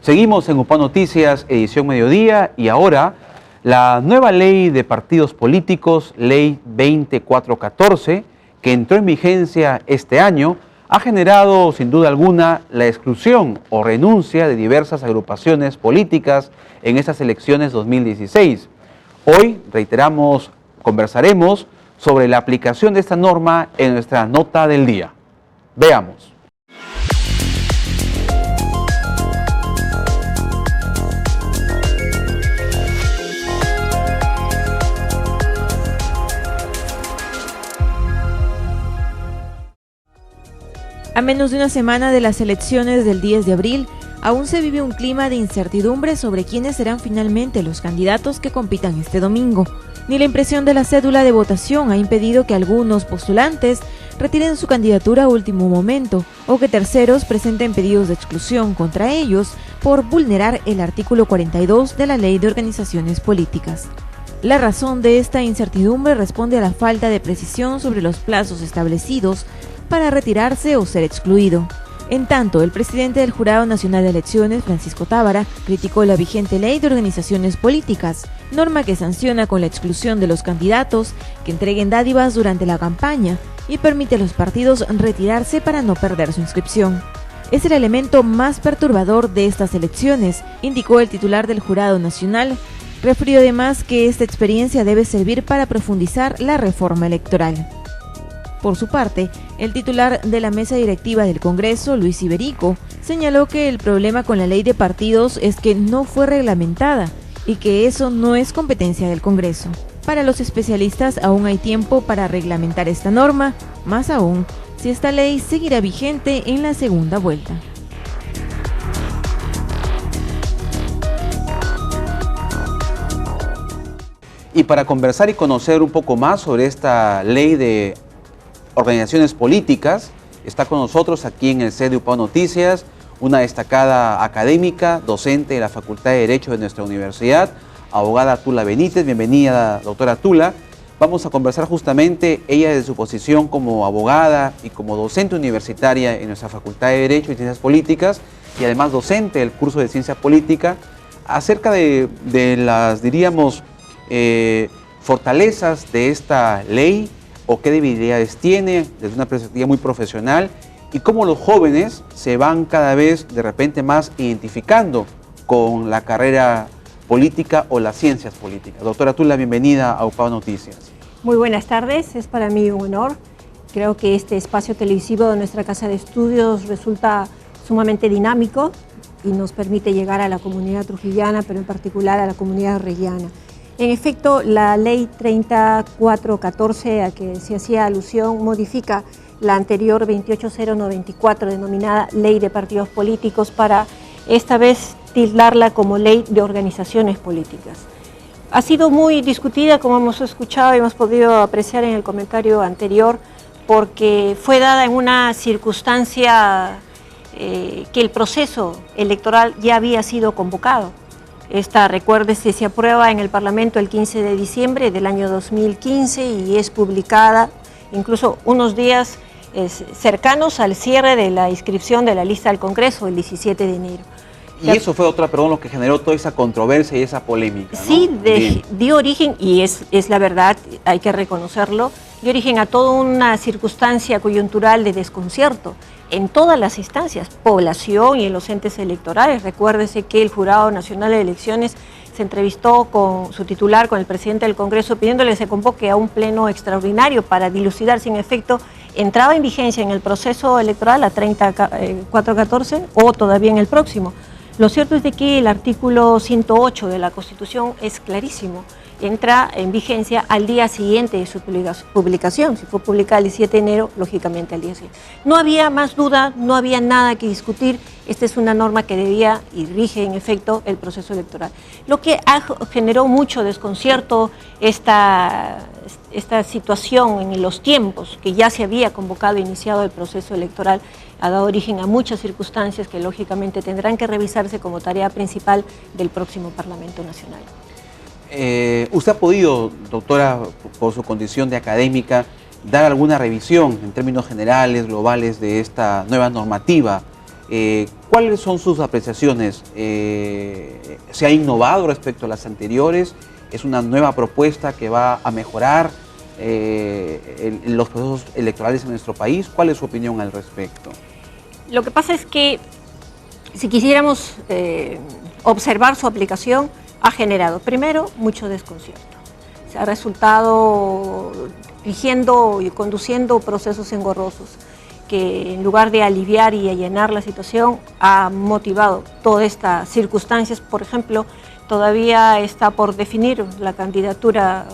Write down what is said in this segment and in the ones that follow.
Seguimos en UPA Noticias, edición mediodía, y ahora la nueva ley de partidos políticos, Ley 20414, que entró en vigencia este año, ha generado sin duda alguna la exclusión o renuncia de diversas agrupaciones políticas en estas elecciones 2016. Hoy, reiteramos, conversaremos sobre la aplicación de esta norma en nuestra nota del día. Veamos. A menos de una semana de las elecciones del 10 de abril, aún se vive un clima de incertidumbre sobre quiénes serán finalmente los candidatos que compitan este domingo. Ni la impresión de la cédula de votación ha impedido que algunos postulantes retiren su candidatura a último momento o que terceros presenten pedidos de exclusión contra ellos por vulnerar el artículo 42 de la Ley de Organizaciones Políticas. La razón de esta incertidumbre responde a la falta de precisión sobre los plazos establecidos para retirarse o ser excluido. En tanto, el presidente del Jurado Nacional de Elecciones, Francisco Tábara, criticó la vigente Ley de Organizaciones Políticas, norma que sanciona con la exclusión de los candidatos que entreguen dádivas durante la campaña y permite a los partidos retirarse para no perder su inscripción. Es el elemento más perturbador de estas elecciones, indicó el titular del Jurado Nacional. Refirió además que esta experiencia debe servir para profundizar la reforma electoral. Por su parte, el titular de la mesa directiva del Congreso, Luis Iberico, señaló que el problema con la ley de partidos es que no fue reglamentada y que eso no es competencia del Congreso. Para los especialistas, aún hay tiempo para reglamentar esta norma, más aún si esta ley seguirá vigente en la segunda vuelta. Y para conversar y conocer un poco más sobre esta ley de organizaciones políticas, está con nosotros aquí en el set de UPA Noticias una destacada académica, docente de la Facultad de Derecho de nuestra universidad, abogada Tula Benítez. Bienvenida, doctora Tula. Vamos a conversar justamente, ella desde su posición como abogada y como docente universitaria en nuestra Facultad de Derecho y Ciencias Políticas, y además docente del curso de Ciencia Política, acerca de las, diríamos, fortalezas de esta ley, o qué debilidades tiene desde una perspectiva muy profesional, y cómo los jóvenes se van cada vez de repente más identificando con la carrera política o las ciencias políticas. Doctora Tula, bienvenida a UPA Noticias. Muy buenas tardes, es para mí un honor. Creo que este espacio televisivo de nuestra casa de estudios resulta sumamente dinámico y nos permite llegar a la comunidad trujillana, pero en particular a la comunidad reguiana. En efecto, la ley 20414 a que se hacía alusión modifica la anterior 28094 denominada Ley de Partidos Políticos para esta vez tildarla como Ley de Organizaciones Políticas. Ha sido muy discutida, como hemos escuchado y hemos podido apreciar en el comentario anterior, porque fue dada en una circunstancia que el proceso electoral ya había sido convocado. Esta, recuérdese, se aprueba en el Parlamento el 15 de diciembre del año 2015 y es publicada incluso unos días cercanos al cierre de la inscripción de la lista del Congreso, el 17 de enero. Y eso fue lo que generó toda esa controversia y esa polémica, ¿no? Sí, dio origen, y es la verdad, hay que reconocerlo, dio origen a toda una circunstancia coyuntural de desconcierto en todas las instancias, población y en los entes electorales. Recuérdese que el Jurado Nacional de Elecciones se entrevistó con su titular, con el presidente del Congreso, pidiéndole que se convoque a un pleno extraordinario para dilucidar si en efecto entraba en vigencia en el proceso electoral la 20414 o todavía en el próximo. Lo cierto es de que el artículo 108 de la Constitución es clarísimo. Entra en vigencia al día siguiente de su publicación. Si fue publicada el 17 de enero, lógicamente al día siguiente. No había más duda, no había nada que discutir. Esta es una norma que debía y rige en efecto el proceso electoral. Lo que generó mucho desconcierto esta situación en los tiempos que ya se había convocado e iniciado el proceso electoral ha dado origen a muchas circunstancias que lógicamente tendrán que revisarse como tarea principal del próximo Parlamento Nacional. ¿Usted ha podido, doctora, por su condición de académica, dar alguna revisión en términos generales, globales, de esta nueva normativa ¿Cuáles son sus apreciaciones? ¿Se ha innovado respecto a las anteriores? ¿Es una nueva propuesta que va a mejorar los procesos electorales en nuestro país? ¿Cuál es su opinión al respecto? Lo que pasa es que si quisiéramos observar su aplicación, ha generado primero mucho desconcierto. Se ha resultado rigiendo y conduciendo procesos engorrosos que en lugar de aliviar y allanar la situación, ha motivado todas estas circunstancias. Por ejemplo, todavía está por definir la candidatura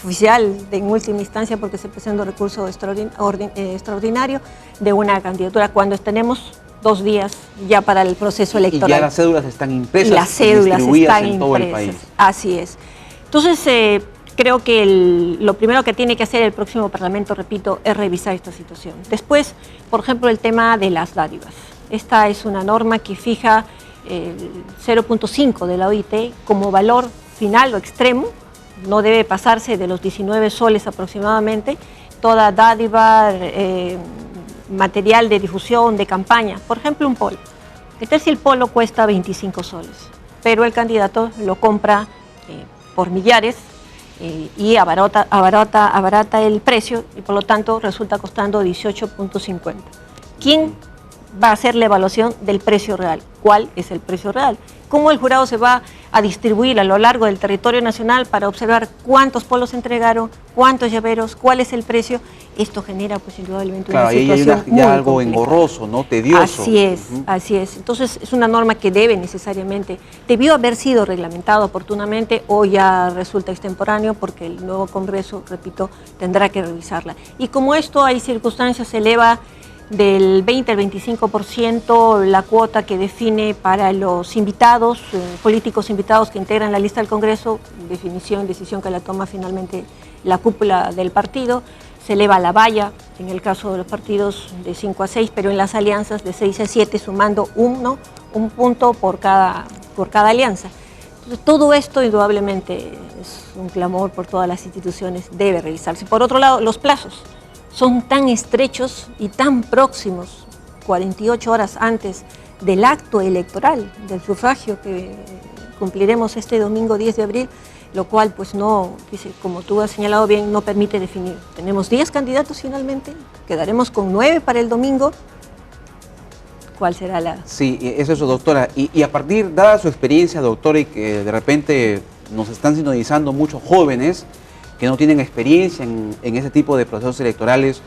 oficial en última instancia porque se presenta un recurso extraordinario de una candidatura cuando tenemos 2 días ya para el proceso electoral. Y ya las cédulas están impresas, las cédulas distribuidas están en todo el país. Así es. Entonces, creo que lo primero que tiene que hacer el próximo Parlamento, repito, es revisar esta situación. Después, por ejemplo, el tema de las dádivas. Esta es una norma que fija el 0.5 de la OIT como valor final o extremo. No debe pasarse de los 19 soles aproximadamente. Toda dádiva, material de difusión, de campaña. Por ejemplo, un polo. ¿Qué tal si el polo cuesta 25 soles? Pero el candidato lo compra por millares, y abarata el precio y por lo tanto resulta costando 18.50. ¿Quién va a hacer la evaluación del precio real? ¿Cuál es el precio real? ¿Cómo el jurado se va a distribuir a lo largo del territorio nacional para observar cuántos polos se entregaron, cuántos llaveros, cuál es el precio? Esto genera pues indudablemente una situación muy ya algo compleja. Engorroso, ¿no? Tedioso. Así es, así es. Entonces es una norma que debió haber sido reglamentado oportunamente, o ya resulta extemporáneo porque el nuevo Congreso, repito, tendrá que revisarla. Y como esto hay circunstancias, se eleva del 20 al 25% la cuota que define para los invitados, políticos invitados que integran la lista del Congreso, decisión que la toma finalmente la cúpula del partido. Se eleva la valla, en el caso de los partidos de 5 a 6, pero en las alianzas de 6 a 7, sumando un punto por cada alianza. Entonces, todo esto indudablemente es un clamor por todas las instituciones, debe revisarse. Por otro lado, los plazos son tan estrechos y tan próximos, 48 horas antes del acto electoral, del sufragio que cumpliremos este domingo 10 de abril, lo cual, pues no, como tú has señalado bien, no permite definir. Tenemos 10 candidatos finalmente, quedaremos con 9 para el domingo. ¿Cuál será la...? Sí, es eso, doctora. Y a partir, dada su experiencia, doctora, y que de repente nos están sintonizando muchos jóvenes que no tienen experiencia en ese tipo de procesos electorales,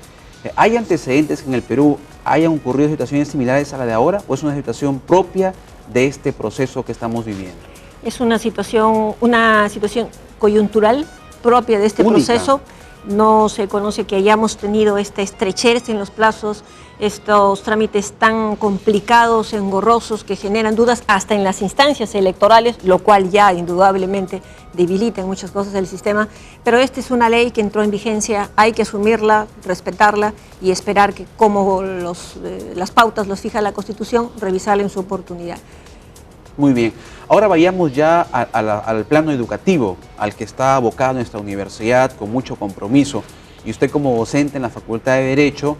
¿hay antecedentes que en el Perú hayan ocurrido situaciones similares a la de ahora, o es una situación propia de este proceso que estamos viviendo? Es una situación coyuntural propia de este proceso. No se conoce que hayamos tenido esta estrechez en los plazos, estos trámites tan complicados, engorrosos, que generan dudas hasta en las instancias electorales, lo cual ya indudablemente debilita en muchas cosas el sistema. Pero esta es una ley que entró en vigencia, hay que asumirla, respetarla y esperar que, como las pautas los fija la Constitución, revisarla en su oportunidad. Muy bien. Ahora vayamos ya al plano educativo, al que está abocada nuestra universidad con mucho compromiso. Y usted, como docente en la Facultad de Derecho,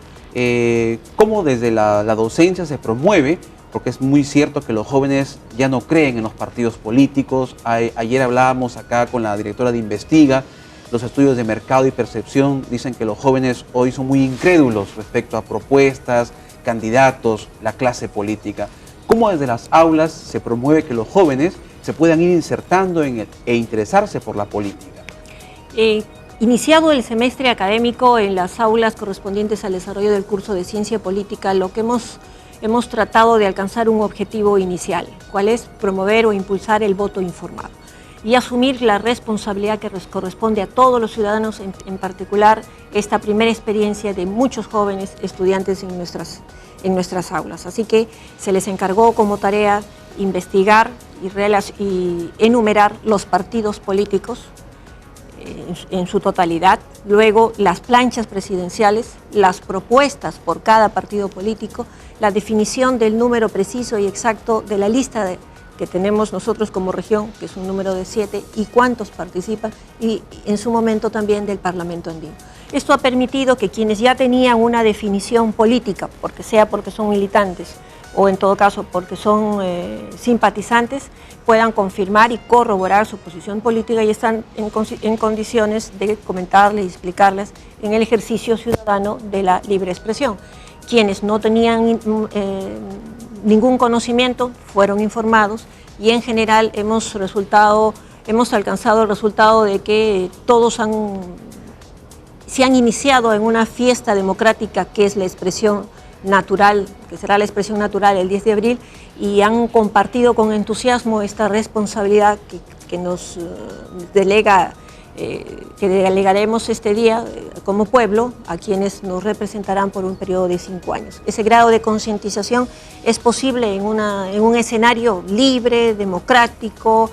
¿cómo desde la docencia se promueve? Porque es muy cierto que los jóvenes ya no creen en los partidos políticos. Ayer hablábamos acá con la directora de Investiga. Los estudios de mercado y percepción dicen que los jóvenes hoy son muy incrédulos respecto a propuestas, candidatos, la clase política. ¿Cómo desde las aulas se promueve que los jóvenes se puedan ir insertando e interesarse por la política? Iniciado el semestre académico en las aulas correspondientes al desarrollo del curso de Ciencia Política, lo que hemos tratado de alcanzar un objetivo inicial, cuál es promover o impulsar el voto informado y asumir la responsabilidad que corresponde a todos los ciudadanos, en particular esta primera experiencia de muchos jóvenes estudiantes en nuestras aulas. Así que se les encargó como tarea investigar y enumerar los partidos políticos en su totalidad, luego las planchas presidenciales, las propuestas por cada partido político, la definición del número preciso y exacto de la lista que tenemos nosotros como región, que es un número de 7, y cuántos participan, y en su momento también del Parlamento andino. Esto ha permitido que quienes ya tenían una definición política, porque son militantes, o en todo caso porque son simpatizantes, puedan confirmar y corroborar su posición política y están en condiciones de comentarles y explicarles en el ejercicio ciudadano de la libre expresión. Quienes no tenían ningún conocimiento fueron informados y en general hemos alcanzado el resultado de que todos se han iniciado en una fiesta democrática que es la expresión natural, que será la expresión natural el 10 de abril, y han compartido con entusiasmo esta responsabilidad que nos delega, que delegaremos este día como pueblo a quienes nos representarán por un periodo de 5 años. Ese grado de concientización es posible en un escenario libre, democrático,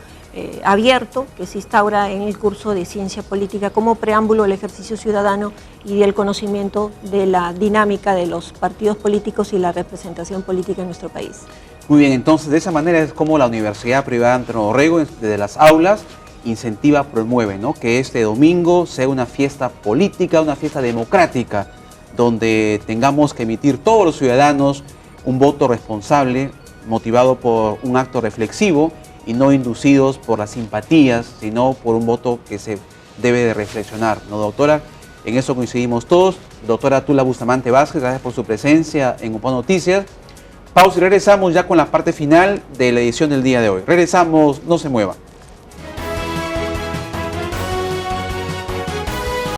abierto, que se instaura en el curso de Ciencia Política como preámbulo al ejercicio ciudadano y del conocimiento de la dinámica de los partidos políticos y la representación política en nuestro país. Muy bien, entonces de esa manera es como la Universidad Privada Antonio Dorrego, desde las aulas, incentiva, promueve, ¿no?, que este domingo sea una fiesta política, una fiesta democrática, donde tengamos que emitir todos los ciudadanos un voto responsable, motivado por un acto reflexivo, y no inducidos por las simpatías, sino por un voto que se debe de reflexionar, ¿no, doctora? En eso coincidimos todos. Doctora Tula Bustamante Vázquez, gracias por su presencia en UPA Noticias. Pausa y regresamos ya con la parte final de la edición del día de hoy. Regresamos, no se mueva.